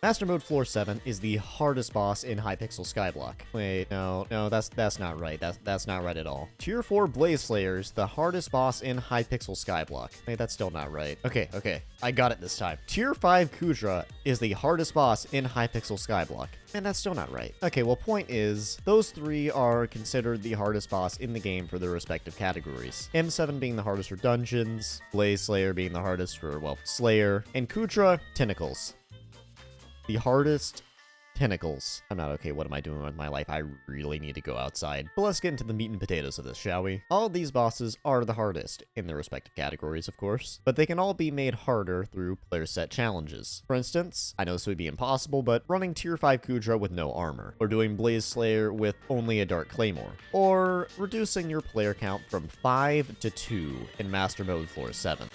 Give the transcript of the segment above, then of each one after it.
Master Mode Floor 7 is the hardest boss in Hypixel Skyblock. Wait, no, that's not right. That's not right at all. Tier 4 Blaze Slayer's the hardest boss in Hypixel Skyblock. Wait, that's still not right. Okay, I got it this time. Tier 5 Kudra is the hardest boss in Hypixel Skyblock. And that's still not right. Okay, well, point is, those three are considered the hardest boss in the game for their respective categories. M7 being the hardest for dungeons, Blaze Slayer being the hardest for, well, Slayer, and Kudra, Tentacles. The hardest tentacles. I'm not okay. What am I doing with my life? I really need to go outside. But let's get into the meat and potatoes of this, shall we? All of these bosses are the hardest in their respective categories, of course, but they can all be made harder through player set challenges. For instance, I know this would be impossible, but running tier 5 Kudra with no armor, or doing Blaze Slayer with only a Dark Claymore, or reducing your player count from 5 to 2 in Master Mode Floor 7.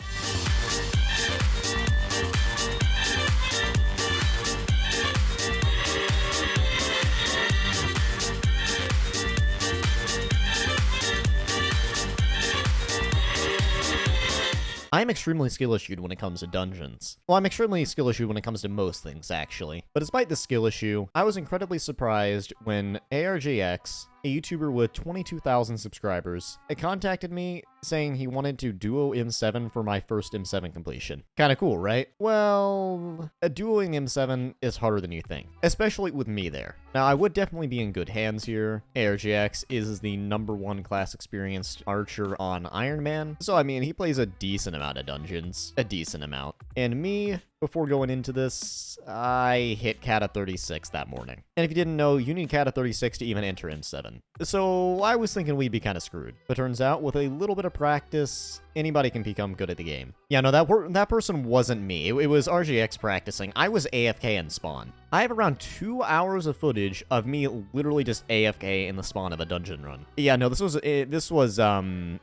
I'm extremely skill-issued when it comes to dungeons. Well, I'm extremely skill-issued when it comes to most things, actually. But despite this skill issue, I was incredibly surprised when ArJx, a YouTuber with 22,000 subscribers, contacted me saying he wanted to duo M7 for my first M7 completion. Kinda cool, right? Well, duoing M7 is harder than you think, especially with me there. Now, I would definitely be in good hands here. ArJx is the #1 class experienced archer on Iron Man, so I mean, he plays a decent amount of dungeons. A decent amount. And me, before going into this, I hit Kata 36 that morning. And if you didn't know, you need Kata 36 to even enter M7. So I was thinking we'd be kind of screwed. But turns out, with a little bit of practice, anybody can become good at the game. Yeah, no, that person wasn't me. It was ArJx practicing. I was AFK in spawn. I have around 2 hours of footage of me literally just AFK in the spawn of a dungeon run. Yeah, no, this was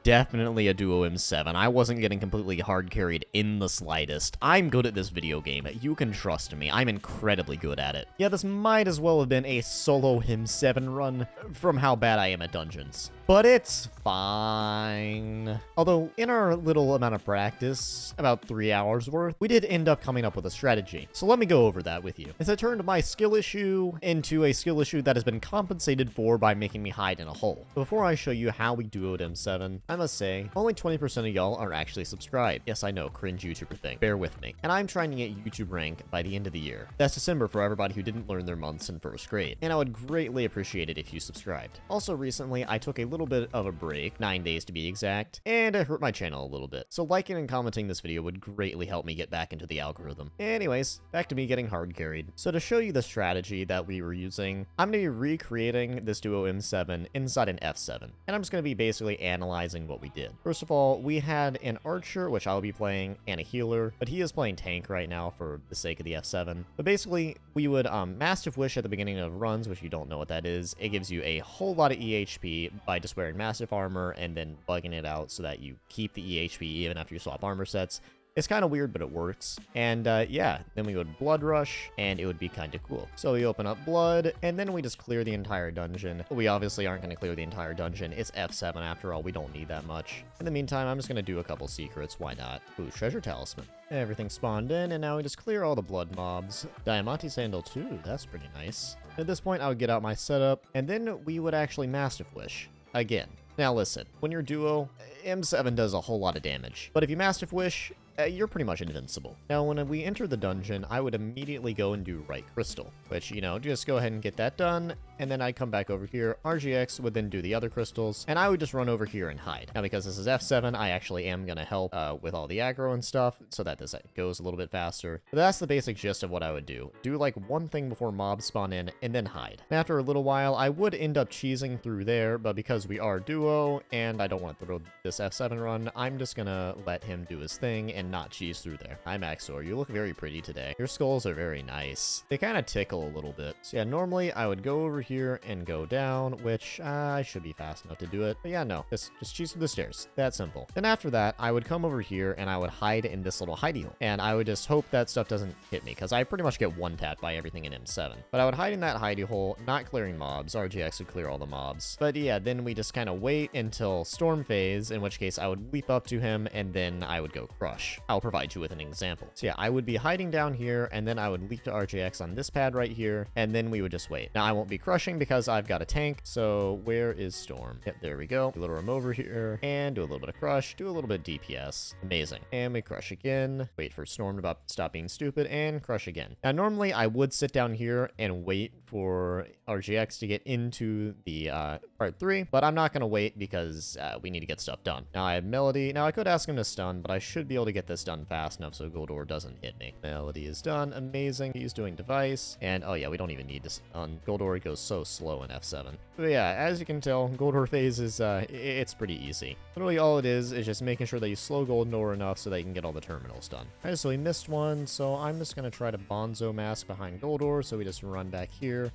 definitely a duo M7. I wasn't getting completely hard carried in the slightest. I'm good at this video game. You can trust me. I'm incredibly good at it. Yeah, this might as well have been a solo M7 run from how bad I am at dungeons. But it's fine. Although, in our little amount of practice, about 3 hours worth, we did end up coming up with a strategy. So let me go over that with you. As I turned my skill issue into a skill issue that has been compensated for by making me hide in a hole. Before I show you how we duoed M7, I must say, only 20% of y'all are actually subscribed. Yes, I know, cringe YouTuber thing. Bear with me. And I'm trying to get YouTube rank by the end of the year. That's December for everybody who didn't learn their months in first grade. And I would greatly appreciate it if you subscribed. Also, recently, I took a little bit of a break, 9 days to be exact, and I hurt my channel a little bit. So liking and commenting this video would greatly help me get back into the algorithm. Anyways, back to me getting hard carried. So to show you the strategy that we were using, I'm going to be recreating this duo M7 inside an F7. And I'm just going to be basically analyzing what we did. First of all, we had an archer, which I'll be playing, and a healer, but he is playing tank right now for the sake of the F7. But basically, we would Mastiff Wish at the beginning of runs, which you don't know what that is. It gives you a whole lot of EHP by just wearing Mastiff armor and then bugging it out so that you keep the EHP even after you swap armor sets. It's kind of weird, but it works. And yeah, then we would Blood Rush, and it would be kind of cool. So we open up Blood, and then we just clear the entire dungeon. We obviously aren't going to clear the entire dungeon. It's F7 after all. We don't need that much. In the meantime, I'm just going to do a couple secrets. Why not? Ooh, Treasure Talisman. Everything spawned in, and now we just clear all the blood mobs. Diamante Sandal too. That's pretty nice. At this point, I would get out my setup, and then we would actually Mastiff Wish. Again. Now listen, when you're duo, M7 does a whole lot of damage. But if you Mastiff Wish, you're pretty much invincible. Now, when we enter the dungeon, I would immediately go and do Right Crystal, which, you know, just go ahead and get that done, and then I'd come back over here. ArJx would then do the other crystals, and I would just run over here and hide. Now, because this is F7, I actually am going to help with all the aggro and stuff, so that this goes a little bit faster. But that's the basic gist of what I would do. Do, like, one thing before mobs spawn in, and then hide. And after a little while, I would end up cheesing through there, but because we are duo, and I don't want to throw this F7 run, I'm just going to let him do his thing and not cheese through there. Hi, Maxor. You look very pretty today. Your skulls are very nice. They kind of tickle a little bit. So yeah, normally I would go over here and go down, which I should be fast enough to do it. But yeah, no, just cheese through the stairs. That simple. Then after that, I would come over here and I would hide in this little hidey hole. And I would just hope that stuff doesn't hit me, because I pretty much get one-tapped by everything in M7. But I would hide in that hidey hole, not clearing mobs. ArJx would clear all the mobs. But yeah, then we just kind of wait until storm phase, in which case I would leap up to him and then I would go crush. which I'll provide you with an example. So yeah, I would be hiding down here, and then I would leap to ArJx on this pad right here, and then we would just wait. Now, I won't be crushing because I've got a tank, so where is Storm? Yep, there we go. Do a little roam over here, and do a little bit of crush, do a little bit of DPS. Amazing. And we crush again, wait for Storm to stop being stupid, and crush again. Now, normally I would sit down here and wait for ArJx to get into the part 3, but I'm not going to wait because we need to get stuff done. Now, I have Melody. Now, I could ask him to stun, but I should be able to get this done fast enough so Goldor doesn't hit me. Melody is done. Amazing. He's doing device. And, oh yeah, we don't even need to stun. Goldor goes so slow in F7. But yeah, as you can tell, Goldor phase is, it's pretty easy. Literally all it is just making sure that you slow Goldor enough so that you can get all the terminals done. Alright, so we missed one, so I'm just going to try to Bonzo mask behind Goldor, so we just run back here.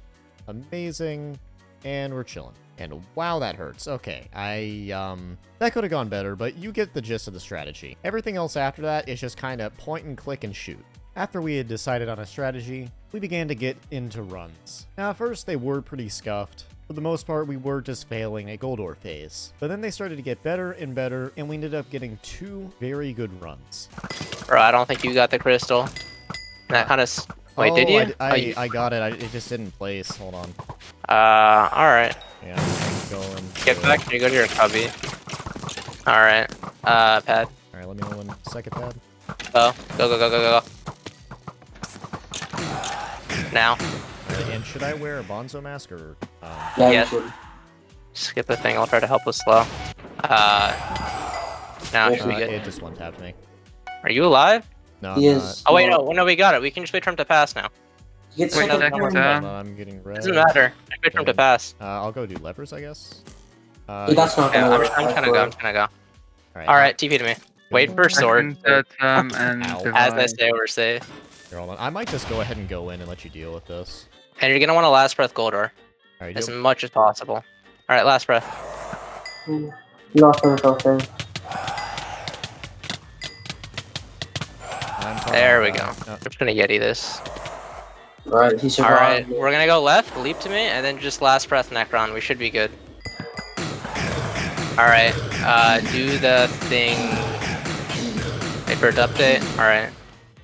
Amazing. And we're chilling. And wow, that hurts. Okay, that could have gone better, but you get the gist of the strategy. Everything else after that is just kind of point and click and shoot. After we had decided on a strategy, we began to get into runs. Now, at first, they were pretty scuffed. For the most part, we were just failing a Goldor phase. But then they started to get better and better, and we ended up getting 2 very good runs. Bro, I don't think you got the crystal. That kind of... Wait, did you? I got it. It just didn't place. Hold on. Alright. Yeah, I'm going to... Get back, you go to your cubby. Alright. Pad. Alright, let me know when second pad. Go. Go. Now. And should I wear a Bonzo mask or... Yeah, Yes. you should. Skip the thing, I'll try to help with slow. Now should we it get... just one-tapped me. Are you alive? No, He I'm is. Oh wait, no, we got it. We can just wait for him to pass now. You get Wait, second second one. time. not. I'm getting red. Doesn't matter. Just wait for him to pass. I'll go do lepers, I guess. Yeah, that's not Yeah, gonna I'm work. just gonna go. I'm just gonna go. Alright. Alright, TP to me. Wait for sword. Second, and Ow. As I divide. say, we're safe. Here, hold on. I might just go ahead and go in and let you deal with this. And you're gonna want to last breath Goldor. Alright, As much as possible. Alright, last breath. You lost the first thing. There we go. I'm just gonna Yeti this. Right, he survived. Alright, we're gonna go left, leap to me, and then just last breath Necron. We should be good. Alright, do the thing. Wait for it to update. Alright.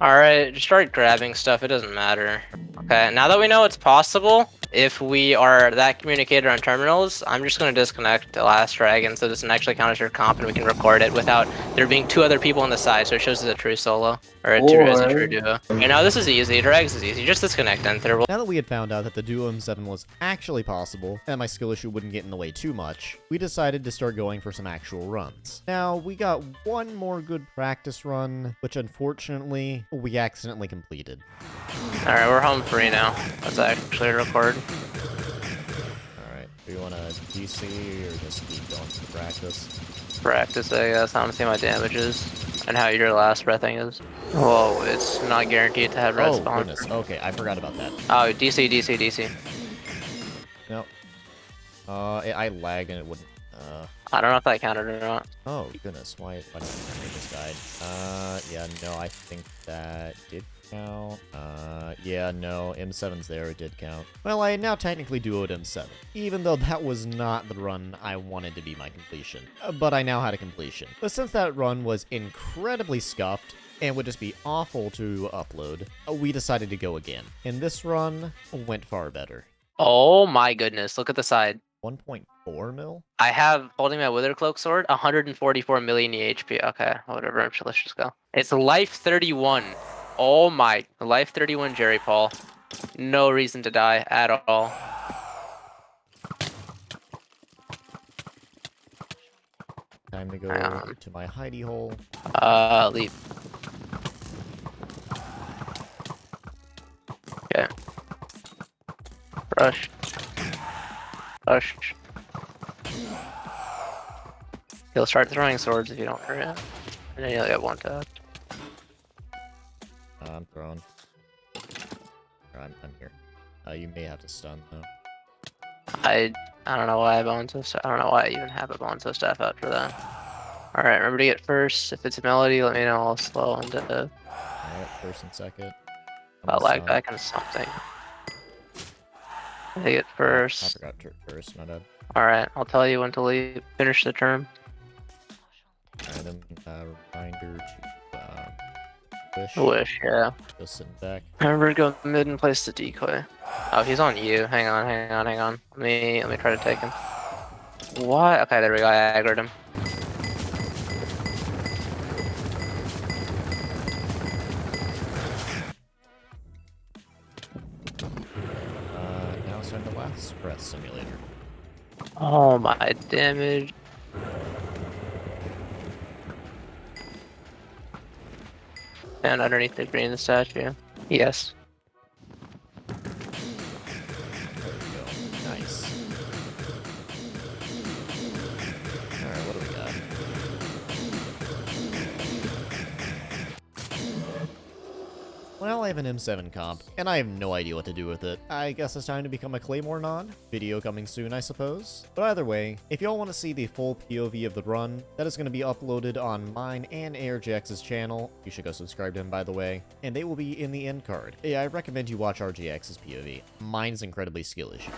Alright, just start grabbing stuff, it doesn't matter. Okay, now that we know it's possible, if we are that communicator on terminals, I'm just going to disconnect the last dragon so it doesn't actually count as your comp and we can record it without there being 2 other people on the side, so it shows as a true solo. Or as a true duo. You know, this is easy. Drags is easy. Just disconnect Endthr. Now that we had found out that the duo M7 was actually possible, and my skill issue wouldn't get in the way too much, we decided to start going for some actual runs. Now, we got one more good practice run, which unfortunately, we accidentally completed. Alright, we're home free now. Let's actually record. Alright, do you want to DC or just keep going for practice? Practice, I guess. I want to see my damages and how your last breathing is. Whoa, it's not guaranteed to have red Oh, spawn. goodness. Okay, I forgot about that. Oh, DC. Nope. I lag and it wouldn't. I don't know if that counted or not. Oh, goodness. Why did I just died? Yeah, no, I think that did count. Yeah, no, M7's there, it did count. Well, I now technically duoed M7, even though that was not the run I wanted to be my completion. But I now had a completion. But since that run was incredibly scuffed, and would just be awful to upload, we decided to go again. And this run went far better. Oh my goodness, look at the side. 1.4 mil? I have, holding my Wither Cloak sword, 144 million EHP. Okay, whatever, let's just go. It's life 31. Oh my, life 31 Jerry Paul. No reason to die at all. Time to go to my hidey hole. Leave. Okay. Rush. He'll start throwing swords if you don't hurry up. And then you'll get one tap. I'm thrown. I'm here. You may have to stun though. I don't know why I bonzo staff. I don't know why I even have a bonzo staff out for that. Alright, remember to get first. If it's a melody, let me know. I'll slow into Alright, first and second. I'll lag back into something. I get first. I forgot first, my bad. Alright, I'll tell you when to leave. Finish the term. Random reminder to Wish, yeah. Just sitting back. I remember go mid and place the decoy. Oh, he's on you. Hang on. Let me try to take him. What? Okay, there we go. I aggroed him. Now it's time to last breath simulator. Oh my damage. And underneath the green statue. Yes. There we go. Nice. Alright, what do we got? Well, I have an M7 comp, and I have no idea what to do with it. I guess it's time to become a Claymore non. Video coming soon, I suppose. But either way, if y'all want to see the full POV of the run, that is going to be uploaded on mine and ArJx's channel. You should go subscribe to him, by the way. And they will be in the end card. Yeah, I recommend you watch ArJx's POV. Mine's incredibly skill issue.